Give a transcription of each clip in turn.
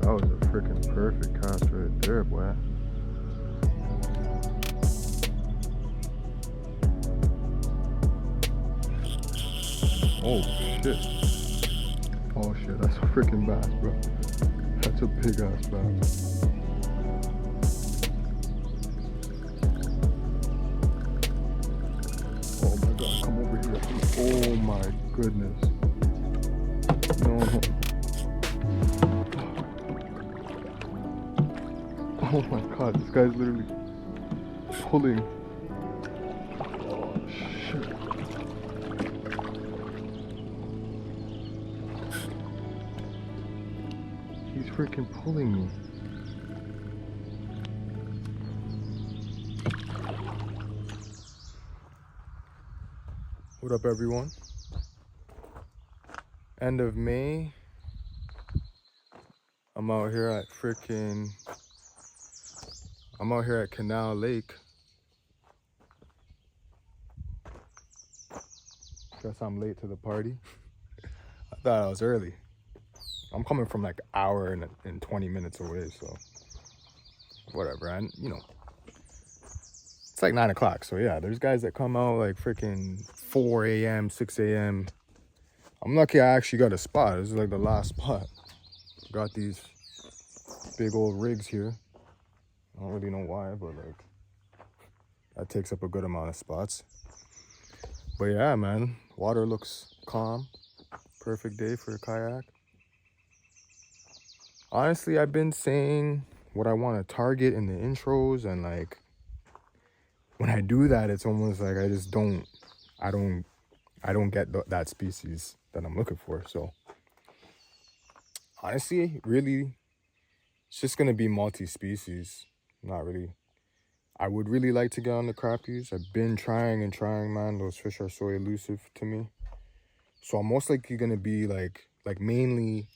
That was a freaking perfect cast right there, boy. Oh shit. Oh shit, that's a freaking bass, bro. That's a big ass bass. Oh my god, come over here. Oh my goodness. No. Oh my god, this guy's literally pulling. Oh shit. He's freaking pulling me. What up, everyone? End of May. I'm out here at Canal Lake. Guess I'm late to the party. I thought I was early. I'm coming from like an hour and 20 minutes away, so whatever. And you know, it's like 9 o'clock, so yeah, there's guys that come out like freaking 4 a.m., 6 a.m. I'm lucky I actually got a spot. This is like the last spot. Got these big old rigs here. I don't really know why, but like that takes up a good amount of spots. But yeah, man, water looks calm. Perfect day for a kayak. Honestly, I've been saying what I want to target in the intros, and like when I do that, it's almost like I don't get that species that I'm looking for. So honestly, really, it's just gonna be multi-species. Not really. I would really like to get on the crappies. I've been trying, man. Those fish are so elusive to me. So I'm most likely gonna be like mainly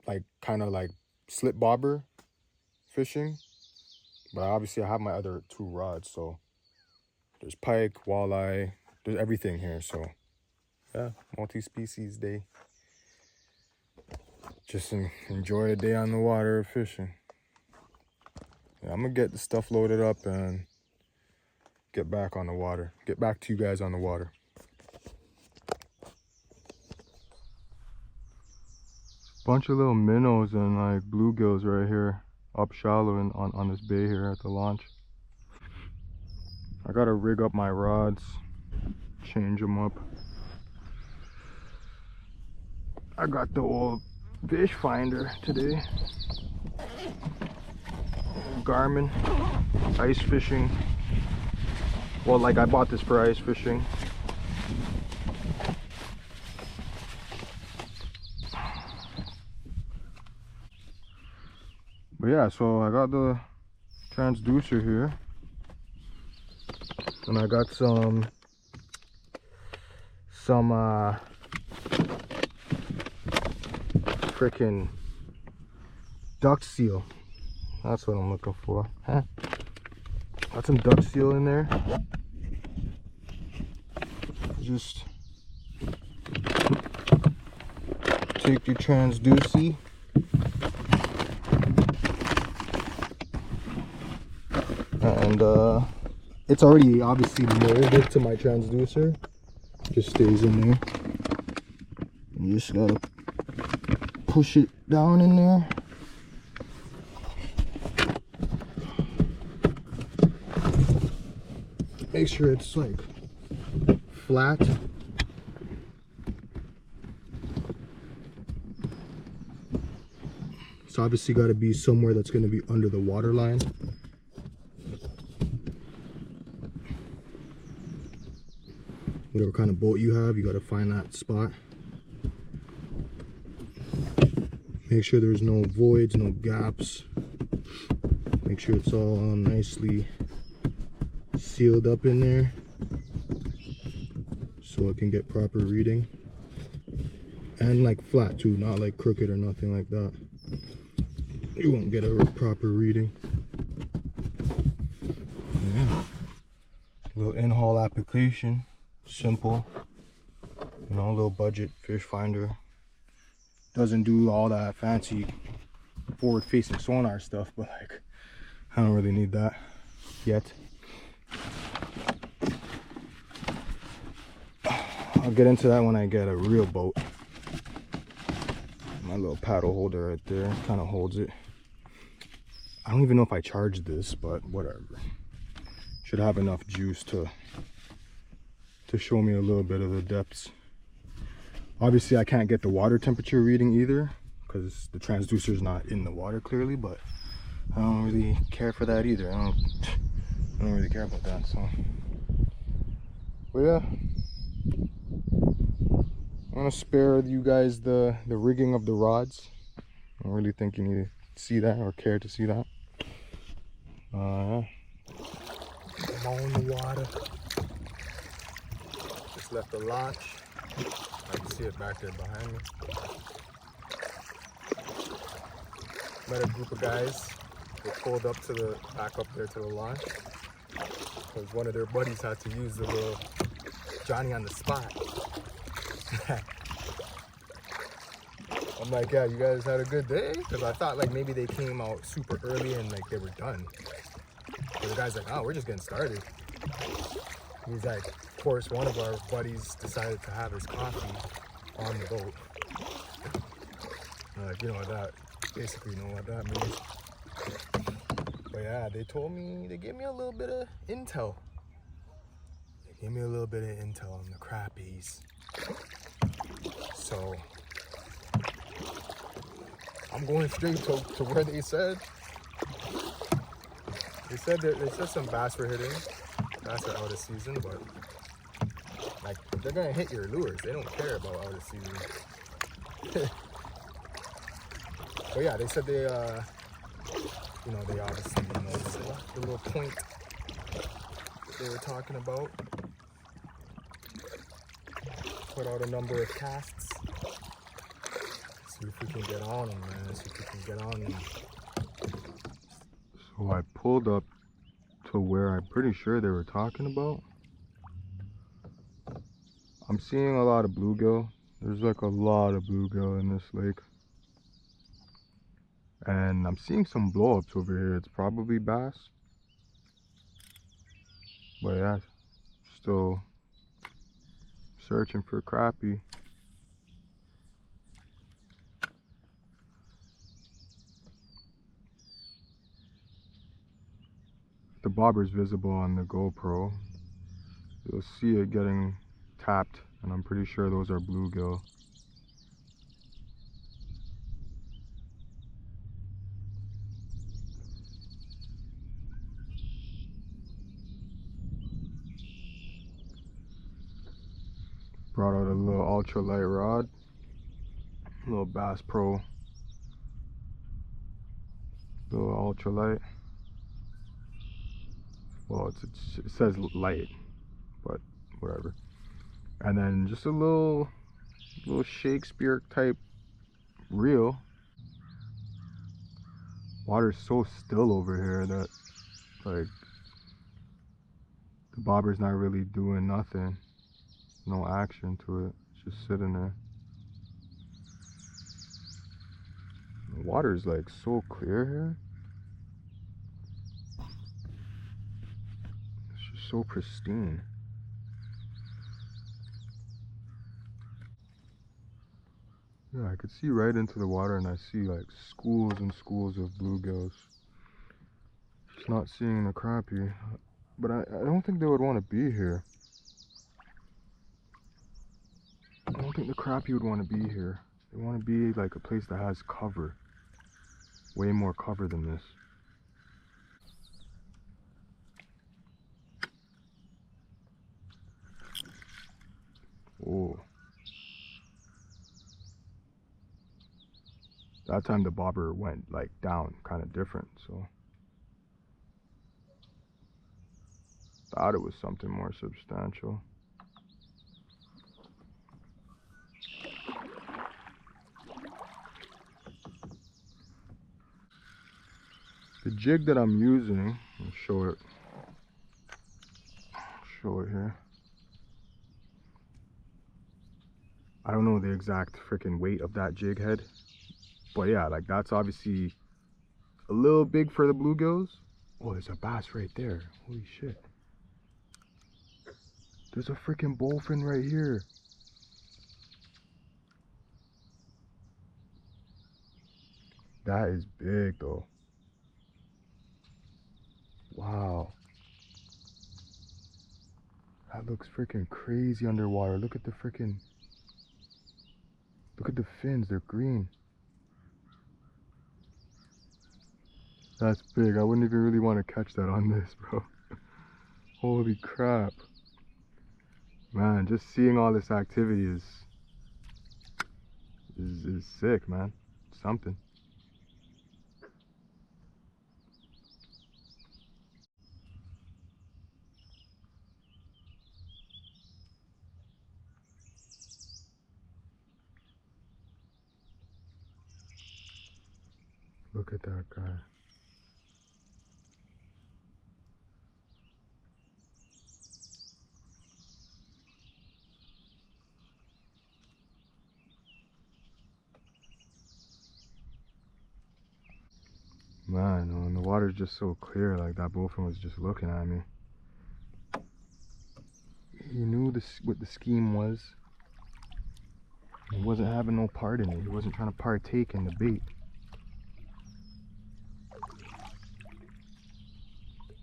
like kind of like slip bobber fishing. But obviously I have my other 2 rods, so there's pike, walleye, there's everything here. So yeah, multi-species day. Just enjoy a day on the water fishing. Yeah, I'm gonna get the stuff loaded up and get back on the water. Get back to you guys on the water. Bunch of little minnows and like bluegills right here, up shallow and on this bay here at the launch. I gotta rig up my rods, change them up. I got the old fish finder today. Garmin, ice fishing. Well, like I bought this for ice fishing. But yeah, so I got the transducer here, and I got some freaking duck seal. That's what I'm looking for. Huh? Got some duck seal in there. Just take your transducer. And it's already obviously molded to my transducer. Just stays in there. You just gotta push it down in there. Make sure it's like flat. It's obviously got to be somewhere that's going to be under the water line. whatever kind of boat you have, you got to find that spot. Make sure there's no voids, no gaps. Make sure it's all nicely sealed up in there so it can get proper reading. And like flat too, not like crooked or nothing like that. You won't get a proper reading. Yeah. Little in-haul application, simple. You know, a little budget fish finder. Doesn't do all that fancy forward-facing sonar stuff, but like, I don't really need that yet. I'll get into that when I get a real boat. My little paddle holder right there kind of holds it. I don't even know if I charged this, but whatever. Should have enough juice to show me a little bit of the depths. Obviously I can't get the water temperature reading either because the transducer is not in the water clearly, but I don't really care for that either. I don't really care about that. So, but yeah, I'm gonna spare you guys the rigging of the rods. I don't really think you need to see that or care to see that. Yeah. I'm on the water. Just left the launch. I can see it back there behind me. Met a group of guys. They pulled up to the back up there to the launch because one of their buddies had to use the little Johnny on the spot. I'm like, yeah, you guys had a good day? Because I thought like maybe they came out super early and like they were done. But the guy's like, oh, we're just getting started. He's like, of course, one of our buddies decided to have his coffee on the boat. Like, you know what that, basically know what that means. But yeah, they told me, they gave me a little bit of intel. They gave me a little bit of intel on the crappies. So, I'm going straight to where they said. They said some bass were hitting. Bass are out of season, but like they're gonna hit your lures. They don't care about out of season. But yeah, they said they you know, they obviously, you know, the little point they were talking about. Put out a number of casts. See if we can get on them, man. See if we can get on them. So I pulled up to where I'm pretty sure they were talking about. I'm seeing a lot of bluegill. There's like a lot of bluegill in this lake. And I'm seeing some blow-ups over here. It's probably bass. But yeah, still searching for crappie. The bobber's visible on the GoPro. You'll see it getting tapped, and I'm pretty sure those are bluegill. Brought out a little ultralight rod, a little Bass Pro, little ultralight. Well, it says light, but whatever. And then just a little Shakespeare type reel. Water's so still over here that like the bobber's not really doing nothing. No action to it. It's just sitting there. The water's like so clear here. It's just so pristine. Yeah, I could see right into the water and I see like schools and schools of bluegills. Just not seeing the crappie. But I don't think they would want to be here. I don't think the crappie would want to be here. They want to be like a place that has cover. Way more cover than this. Oh. That time the bobber went like down, kind of different, so thought it was something more substantial. The jig that I'm using, I'll show it here. I don't know the exact freaking weight of that jig head, but yeah, like that's obviously a little big for the bluegills. Oh, there's a bass right there. Holy shit. There's a freaking bullfin right here. That is big though. Wow. That looks freaking crazy underwater. Look at the freaking... Look at the fins, they're green. That's big. I wouldn't even really want to catch that on this, bro. Holy crap. Man, just seeing all this activity is sick, man. Something. Look at that guy. Man, when the water's just so clear, like that bullfin was just looking at me. He knew what the scheme was. He wasn't having no part in it. He wasn't trying to partake in the bait.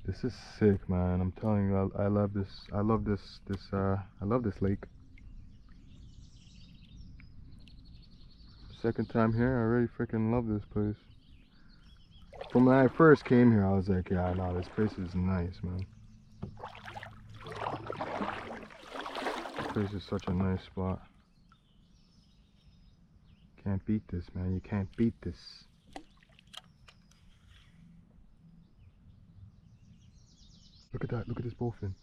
This is sick, man. I'm telling you, I love this. I love this lake. Second time here, I already freaking love this place. From when I first came here, I was like, yeah, no, this place is nice, man. This place is such a nice spot. Can't beat this, man. You can't beat this. Look at that. Look at this bullfin.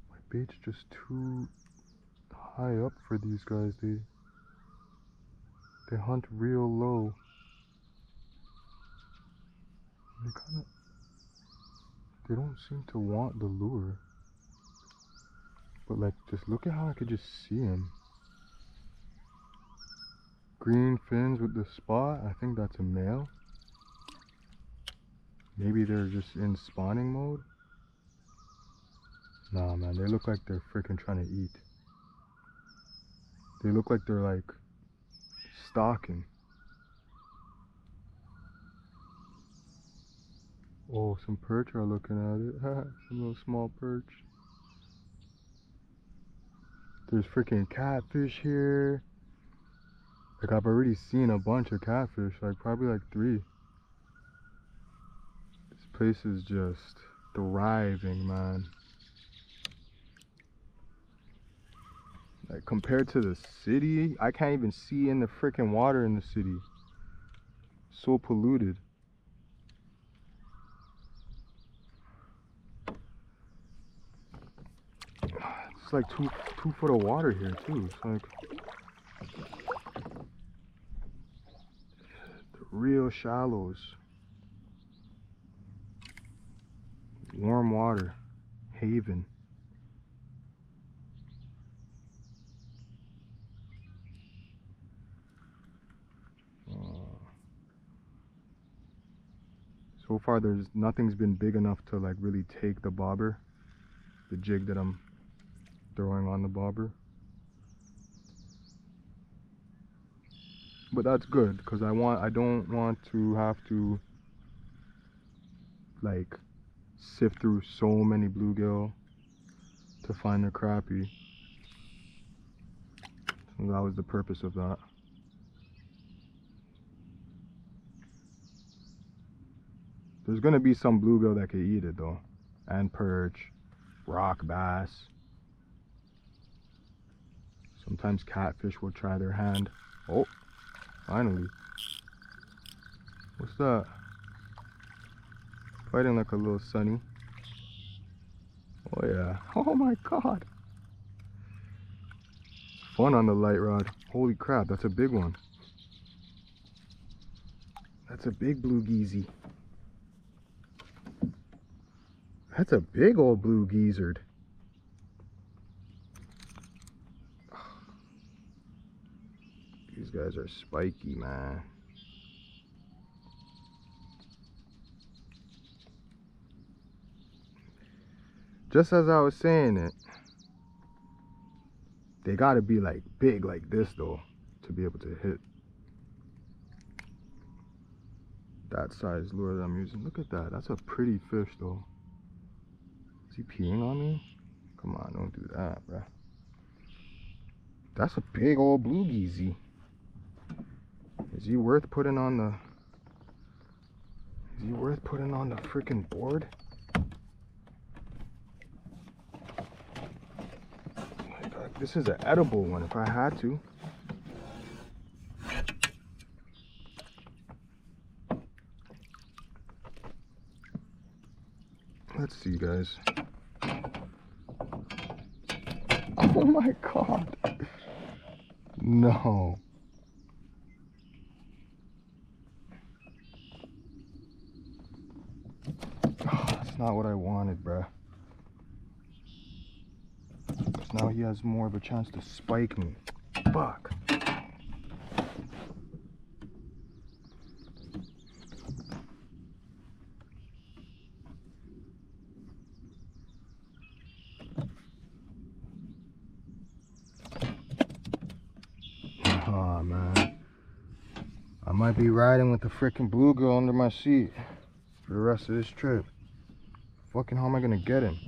My bait's just too high up for these guys. They hunt real low. They don't seem to want the lure. But like, just look at how I could just see him. Green fins with the spot. I think that's a male. Maybe they're just in spawning mode. Nah, man, they look like they're freaking trying to eat. They look like they're like stalking. Oh, some perch are looking at it. Some little small perch. There's freaking catfish here. Like, I've already seen a bunch of catfish, like probably like 3. This place is just thriving, man. Like, compared to the city, I can't even see in the freaking water in the city. So polluted. It's like two foot of water here too. It's like the real shallows. Warm water. Haven. So far nothing's been big enough to like really take the bobber. The jig that I'm throwing on the bobber. But that's good, because I don't want to have to like sift through so many bluegill to find a crappie. So that was the purpose of that. There's gonna be some bluegill that could eat it though. And perch, rock bass. Sometimes catfish will try their hand. Oh, finally. What's that? Fighting like a little sunny. Oh yeah. Oh my god. Fun on the light rod. Holy crap, that's a big one. That's a big blue geezy. That's a big old blue geezered. These guys are spiky, man. Just as I was saying it, they gotta be like big like this though to be able to hit that size lure that I'm using. Look at that. That's a pretty fish though. Is he peeing on me? Come on, don't do that, bruh. That's a big old blue geezy. Is he worth putting on the freaking board? This is an edible one if I had to. Let's see, guys. Oh my god. No. Oh, that's not what I wanted, bruh. Now he has more of a chance to spike me. Fuck. Oh man. I might be riding with the freaking bluegill under my seat for the rest of this trip. Fucking how am I gonna get him?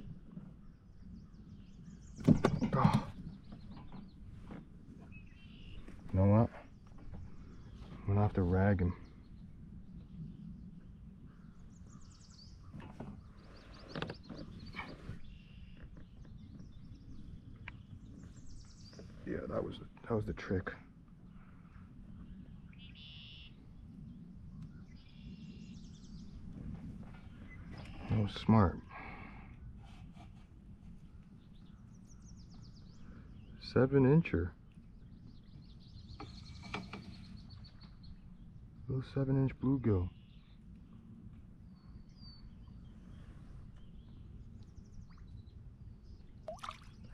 Oh. You know what? I'm gonna have to rag him. Yeah, that was the trick. That was smart. 7-incher. Little 7-inch bluegill.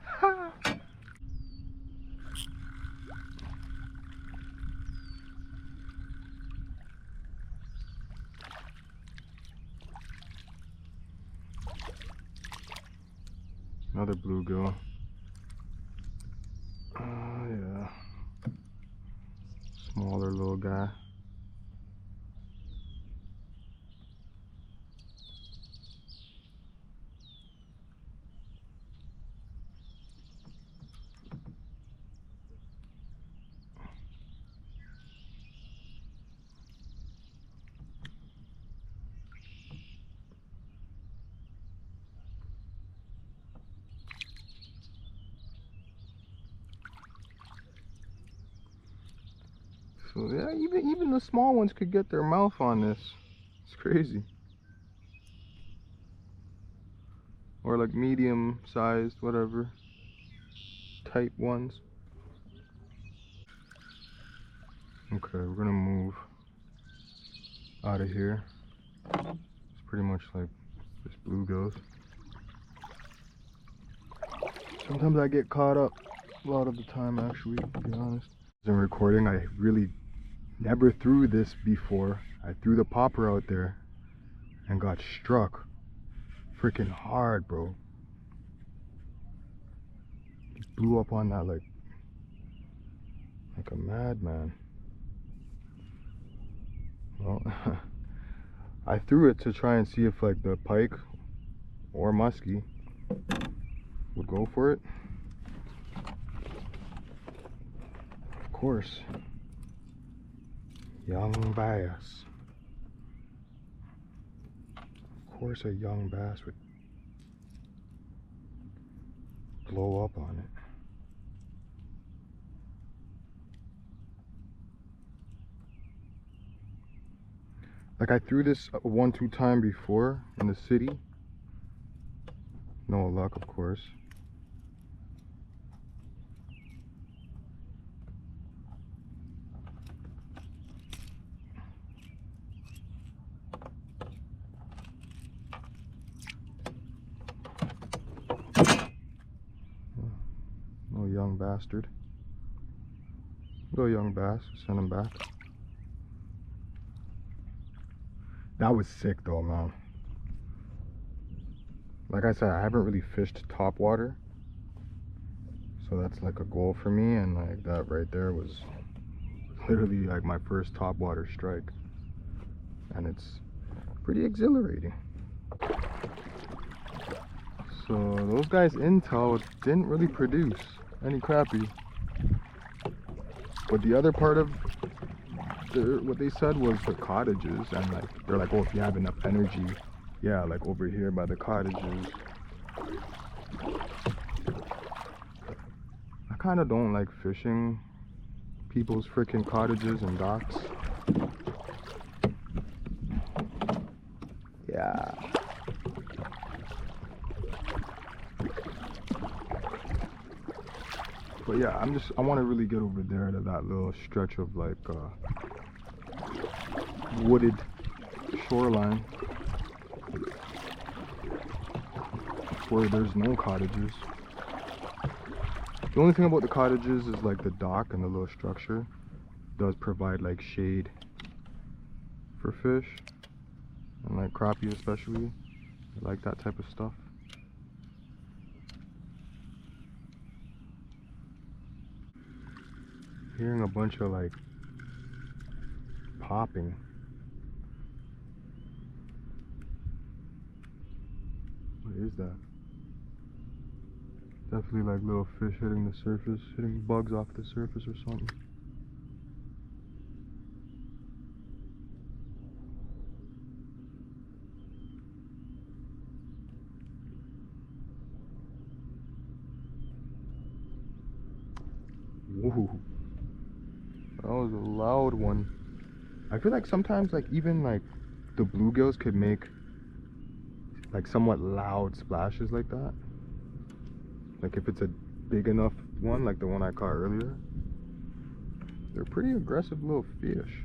Ha! Another bluegill. Yeah. Smaller little guy. So yeah, even the small ones could get their mouth on this. It's crazy. Or like medium sized, whatever. Type ones. Okay, we're gonna move out of here. It's pretty much like this bluegills. Sometimes I get caught up a lot of the time, actually, to be honest. In recording, I really never threw this before. I threw the popper out there and got struck freaking hard, bro. It blew up on that like a madman. Well, I threw it to try and see if like the pike or muskie would go for it. Of course, young bass. course a young bass would blow up on it. Like I threw this 1-2 time before in the city. No luck, of course. Oh, young bastard. Go young bass, send him back. That was sick though, man. Like I said, I haven't really fished topwater, so that's like a goal for me, and like that right there was literally like my first topwater strike, and it's pretty exhilarating. So those guys intel didn't really produce any crappie, but the other part of what they said was the cottages, and like they're like, oh, if you have enough energy, yeah, like over here by the cottages. I kind of don't like fishing people's freaking cottages and docks. Yeah. But yeah, I want to really get over there to that little stretch of like wooded shoreline where there's no cottages. The only thing about the cottages is like the dock and the little structure does provide like shade for fish, and like crappie especially. I like that type of stuff. Hearing a bunch of like popping. What is that? Definitely like little fish hitting the surface, hitting bugs off the surface or something. Whoa. That was a loud one. I feel like sometimes like even like the bluegills could make like somewhat loud splashes like that. Like if it's a big enough one, like the one I caught earlier. They're pretty aggressive little fish.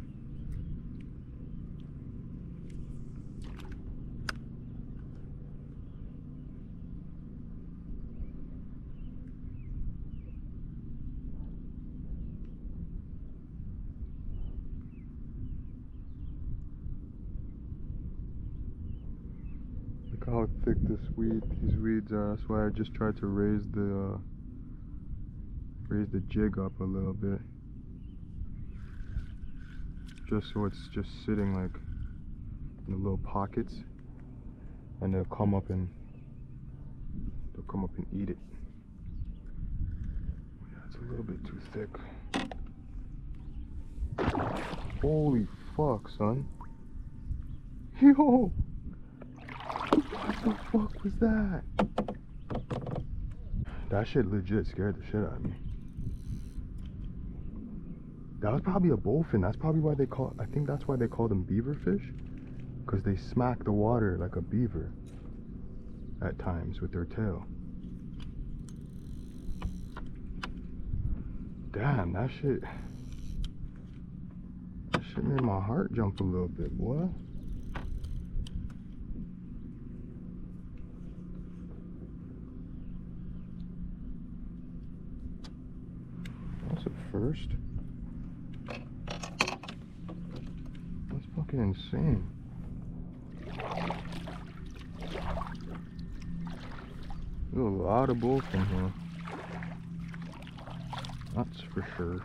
Look how thick these weeds are. That's why I just tried to raise the jig up a little bit, just so it's just sitting like in the little pockets, and they'll come up and eat it. Yeah, it's a little bit too thick. Holy fuck, son. Yo! What the fuck was that? That shit legit scared the shit out of me. That was probably a bullfin. That's probably why I think that's why they call them beaver fish. Because they smack the water like a beaver at times with their tail. Damn, that shit made my heart jump a little bit, boy. That's a first. That's fucking insane. There's a lot of bullfin here. That's for sure.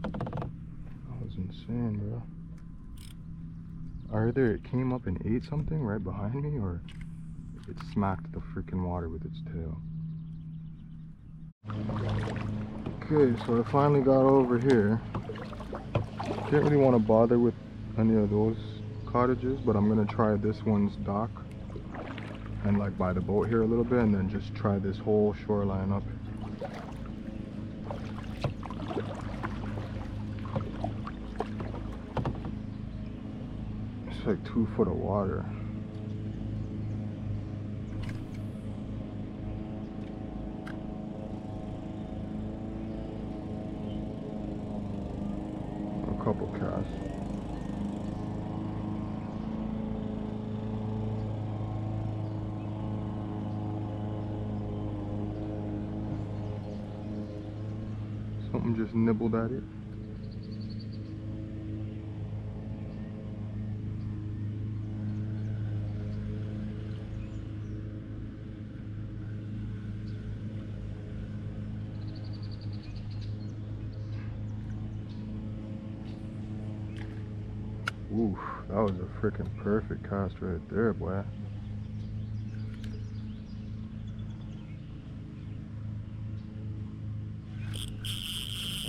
That was insane, bro. Either it came up and ate something right behind me, or it smacked the freaking water with its tail. Okay, so I finally got over here. Didn't really want to bother with any of those cottages, but I'm gonna try this one's dock and like by the boat here a little bit, and then just try this whole shoreline up. It's like 2 foot of water. A couple casts. Something just nibbled at it. Oof, that was a freaking perfect cast right there, boy.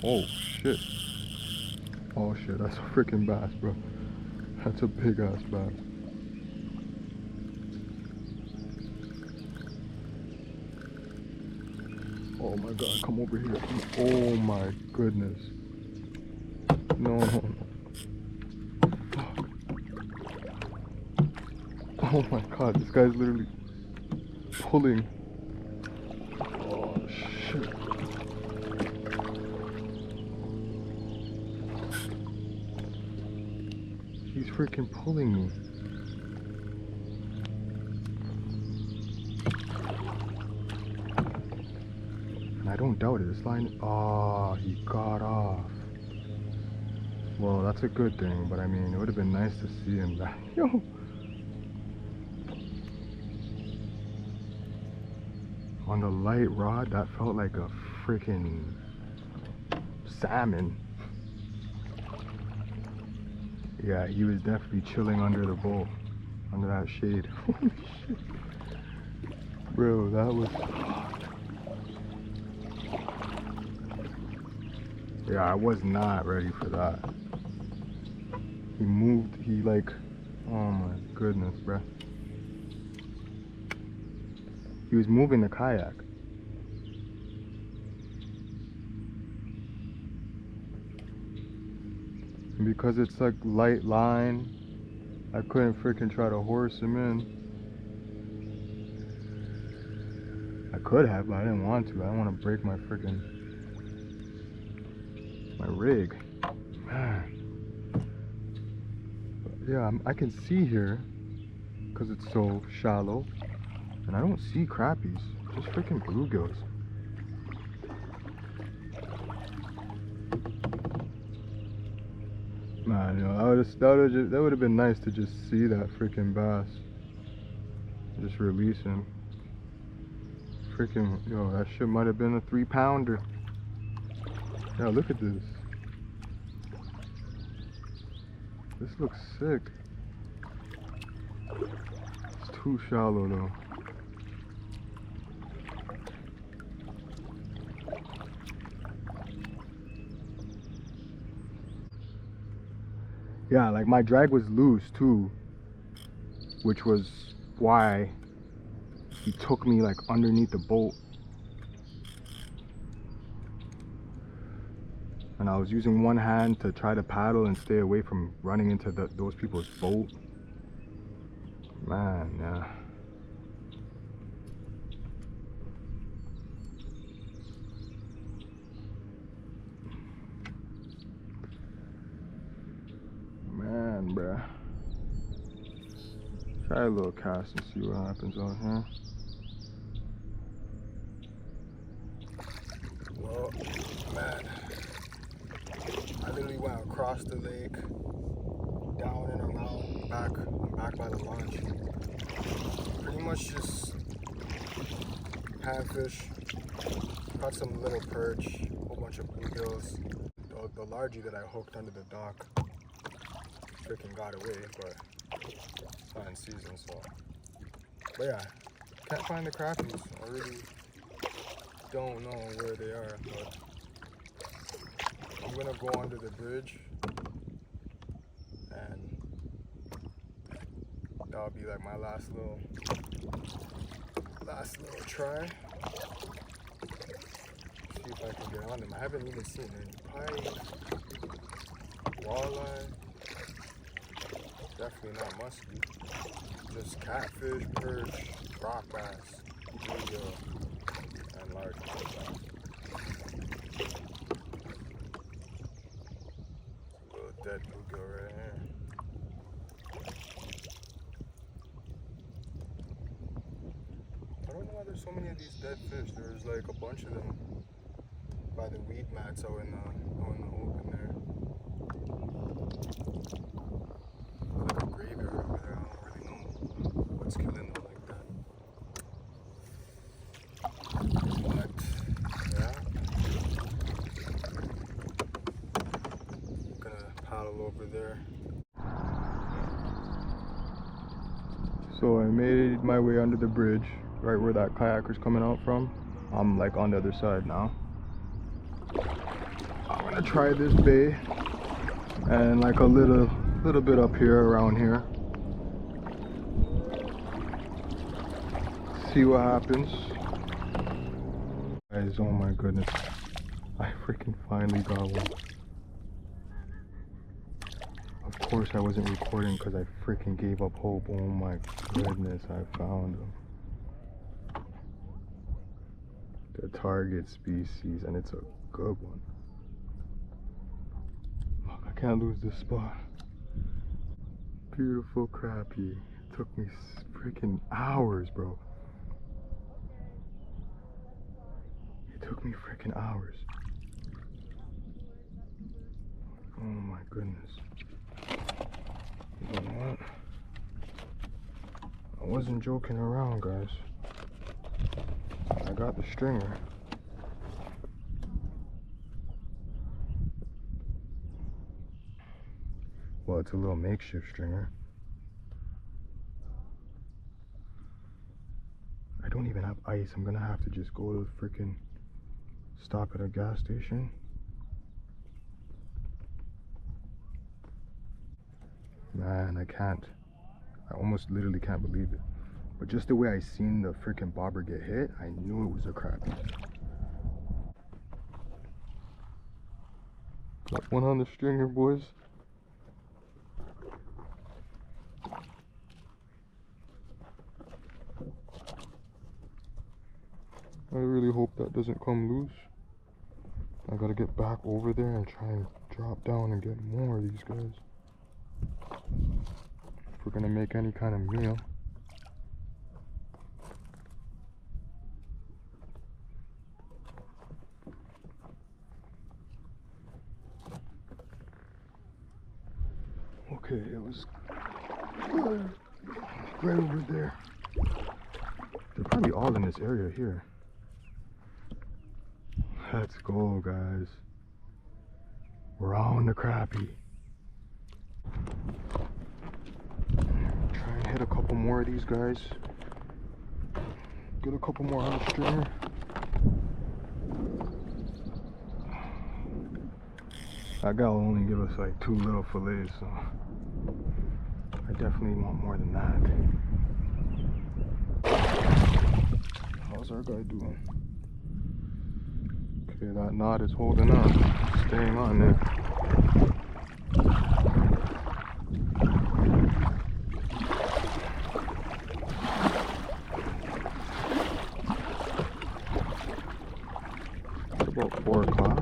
Oh shit. Oh shit, that's a freaking bass, bro. That's a big ass bass. Oh my god, come over here. Oh my goodness. No, no, no. Fuck. Oh my god, this guy's literally pulling. Oh shit. He's freaking pulling me. And I don't doubt it. This line. Oh, he got off. Well, that's a good thing, but I mean, it would have been nice to see him back. Yo! On the light rod, that felt like a freaking salmon. Yeah, he was definitely chilling under the boat, under that shade. Holy shit. Bro, that was... Yeah, I was not ready for that. He moved, he like... Oh my goodness, bro. He was moving the kayak. And because it's like light line, I couldn't freaking try to horse him in. I could have, but I didn't want to. I don't want to break my freaking... my rig. Man. But yeah, I can see here, because it's so shallow. And I don't see crappies, just freaking bluegills. Man, you know, that would have been nice to just see that freaking bass. Just release him. Freaking, yo, that shit might have been a 3-pounder. Yeah, look at this. This looks sick. It's too shallow though. Yeah, like my drag was loose too, which was why he took me like underneath the boat. And I was using one hand to try to paddle and stay away from running into those people's boat. Man, yeah. Man, bruh. Try a little cast and see what happens out here. Well, man. I literally went across the lake, down and around, back by the launch. Pretty much just panfish, caught some little perch, a whole bunch of bluegills. The largie that I hooked under the dock freaking got away, but it's not in season, so. But yeah, can't find the crappies. I really don't know where they are, but I'm gonna go under the bridge and that'll be like my last little try. See if I can get on them. I haven't even seen any pike, walleye. Definitely not musky. Just catfish, perch, rock bass, bluegill, and large bass. Little dead bluegill right here. I don't know why there's so many of these dead fish. There's like a bunch of them by the weed mats out in the open there. Like a graveyard over there. I don't really know what's killing them like that. But yeah, I'm gonna paddle over there. So I made my way under the bridge, right where that kayaker's coming out from. I'm like on the other side now. I'm gonna try this bay and like a little bit up here, around here. See what happens. Guys, oh my goodness. I freaking finally got one. Of course I wasn't recording because I freaking gave up hope. Oh my goodness, I found him. The target species, and it's a good one. Look, I can't lose this spot. Beautiful crappie. It took me freaking hours, bro. It took me freaking hours. Oh my goodness. You know what? I wasn't joking around, guys. I got the stringer. Well, it's a little makeshift stringer. I don't even have ice. I'm gonna have to just go to freaking stop at a gas station. Man, I can't. I almost literally can't believe it. But just the way I seen the freaking bobber get hit, I knew it was a crappie. Got one on the stringer, boys. I really hope that doesn't come loose. I gotta get back over there and try and drop down and get more of these guys. If we're gonna make any kind of meal. Okay, it was right over there. They're probably all in this area here. Let's go, guys. We're on the crappie. Try and hit a couple more of these guys. Get a couple more on the stringer. That guy will only give us like 2 little fillets, so I definitely want more than that. How's our guy doing? Okay, that knot is holding up, staying on there. It's about 4 o'clock.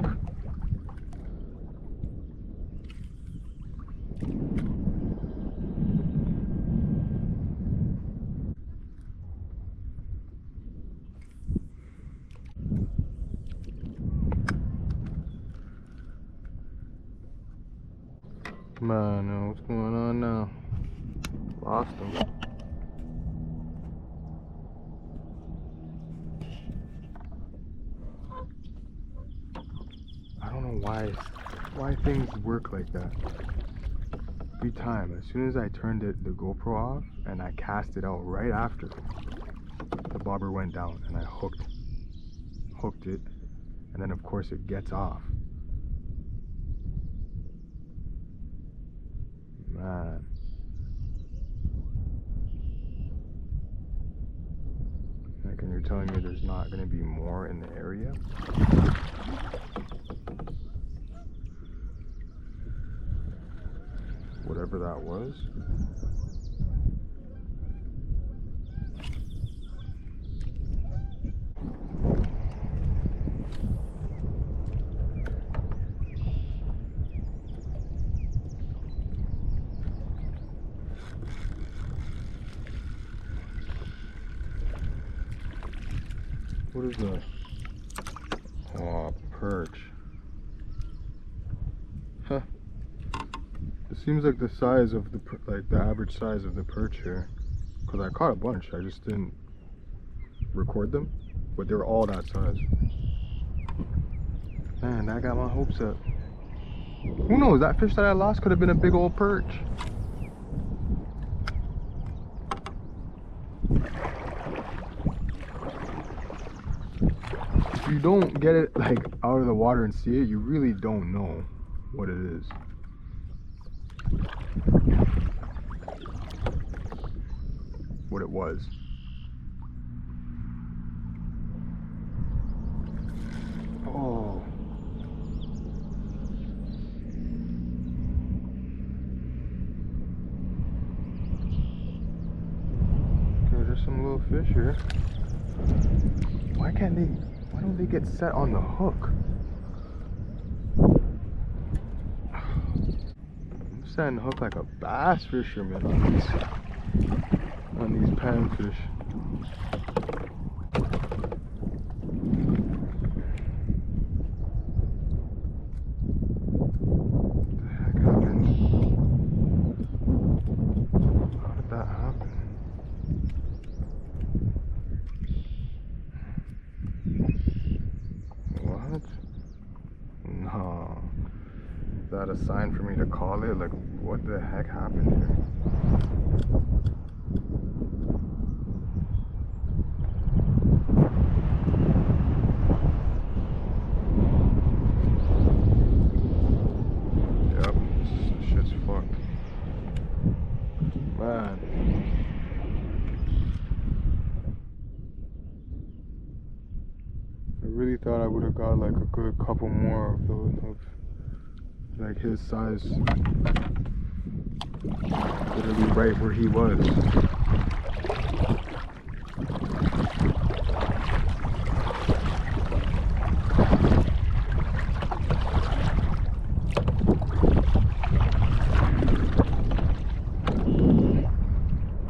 Man, what's going on now? Lost him. I don't know why things work like that. Every time, as soon as I turned the GoPro off and I cast it out right after, the bobber went down and I hooked it, and then of course it gets off. Man, Like, and you're telling me there's not gonna be more in the area? Whatever that was. What is that? Oh, perch. Huh. It seems like the size of the, like the average size of the perch here. Because I caught a bunch, I just didn't record them. But they were all that size. Man, that got my hopes up. Who knows, that fish that I lost could have been a big old perch. If you don't get it like out of the water and see it, you really don't know what it is. What it was. Oh. Okay, there's some little fish here. Why don't they get set on the hook? I'm setting the hook like a bass fisherman on these panfish. Is that a sign for me to call it? Like, what the heck happened here? Yep, this shit's fucked. Man. I really thought I would have got like a good couple more of those, like his size, literally right where he was.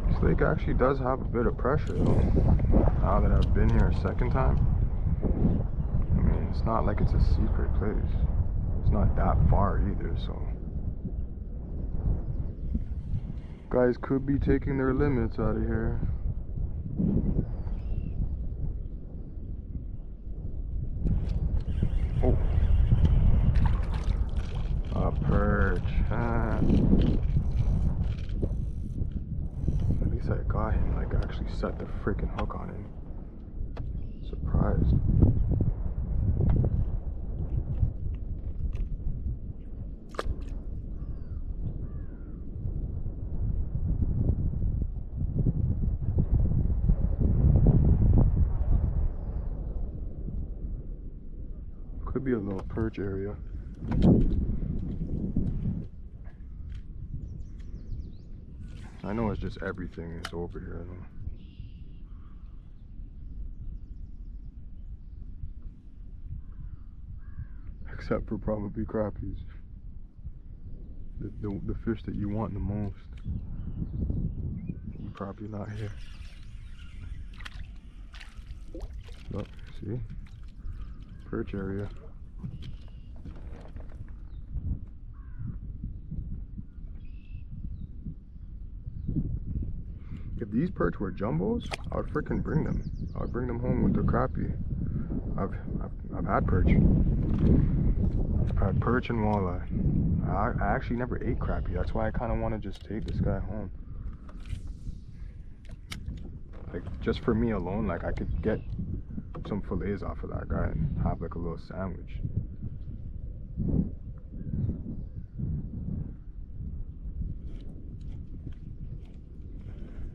This lake actually does have a bit of pressure though, now that I've been here a second time. I mean, it's not like it's a secret place. It's not that far either, so guys could be taking their limits out of here. Oh, a perch. At least I got him, like actually set the freaking hook on him. Surprised. Could be a little perch area. I know it's just everything is over here though. Except for probably crappies. The fish that you want the most. Probably not here. Oh, see? Perch area. If these perch were jumbos, I would freaking bring them. I would bring them home with the crappie. I've had perch. I've had perch and walleye. I actually never ate crappie. That's why I kind of want to just take this guy home. Like, just for me alone, like I could get some fillets off of that guy and have like a little sandwich.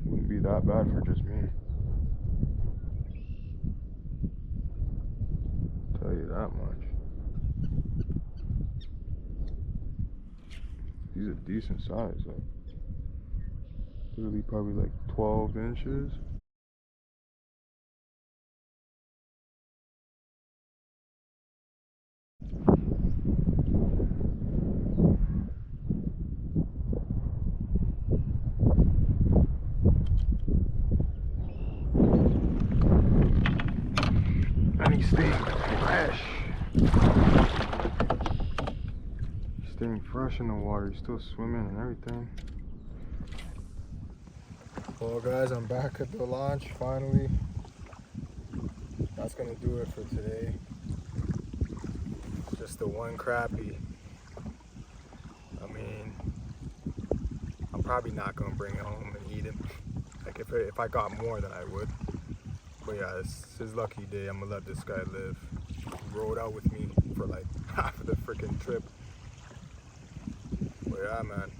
Wouldn't be that bad for just me. that much. These are decent size, like literally probably like 12 inches. And he's staying fresh. Staying fresh in the water. He's still swimming and everything. Well guys, I'm back at the launch finally. That's gonna do it for today. Just the one crappie. I mean, I'm probably not gonna bring it home and eat him. Like if I got more than I would. But yeah, it's his lucky day. I'm gonna let this guy live. He rode out with me for like half of the freaking trip. But yeah, man.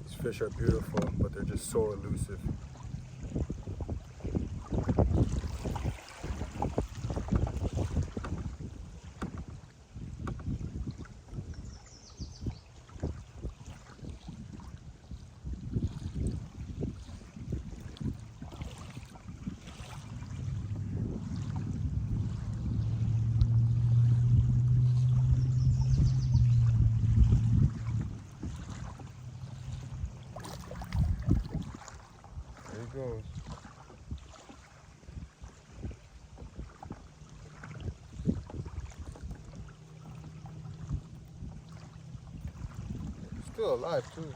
These fish are beautiful, but they're just so elusive. Goes. Still alive too.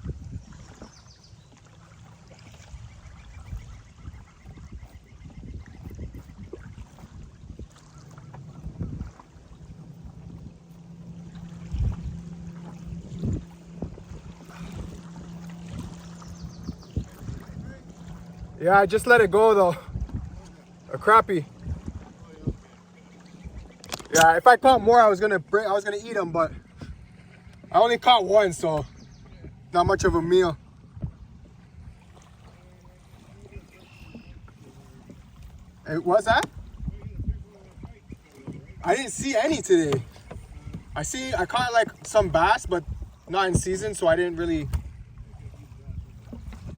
Yeah, I just let it go though. A crappie. Yeah, if I caught more, I was gonna eat them, but I only caught one, so not much of a meal. Hey, what's that? I didn't see any today. I caught like some bass, but not in season, so I didn't really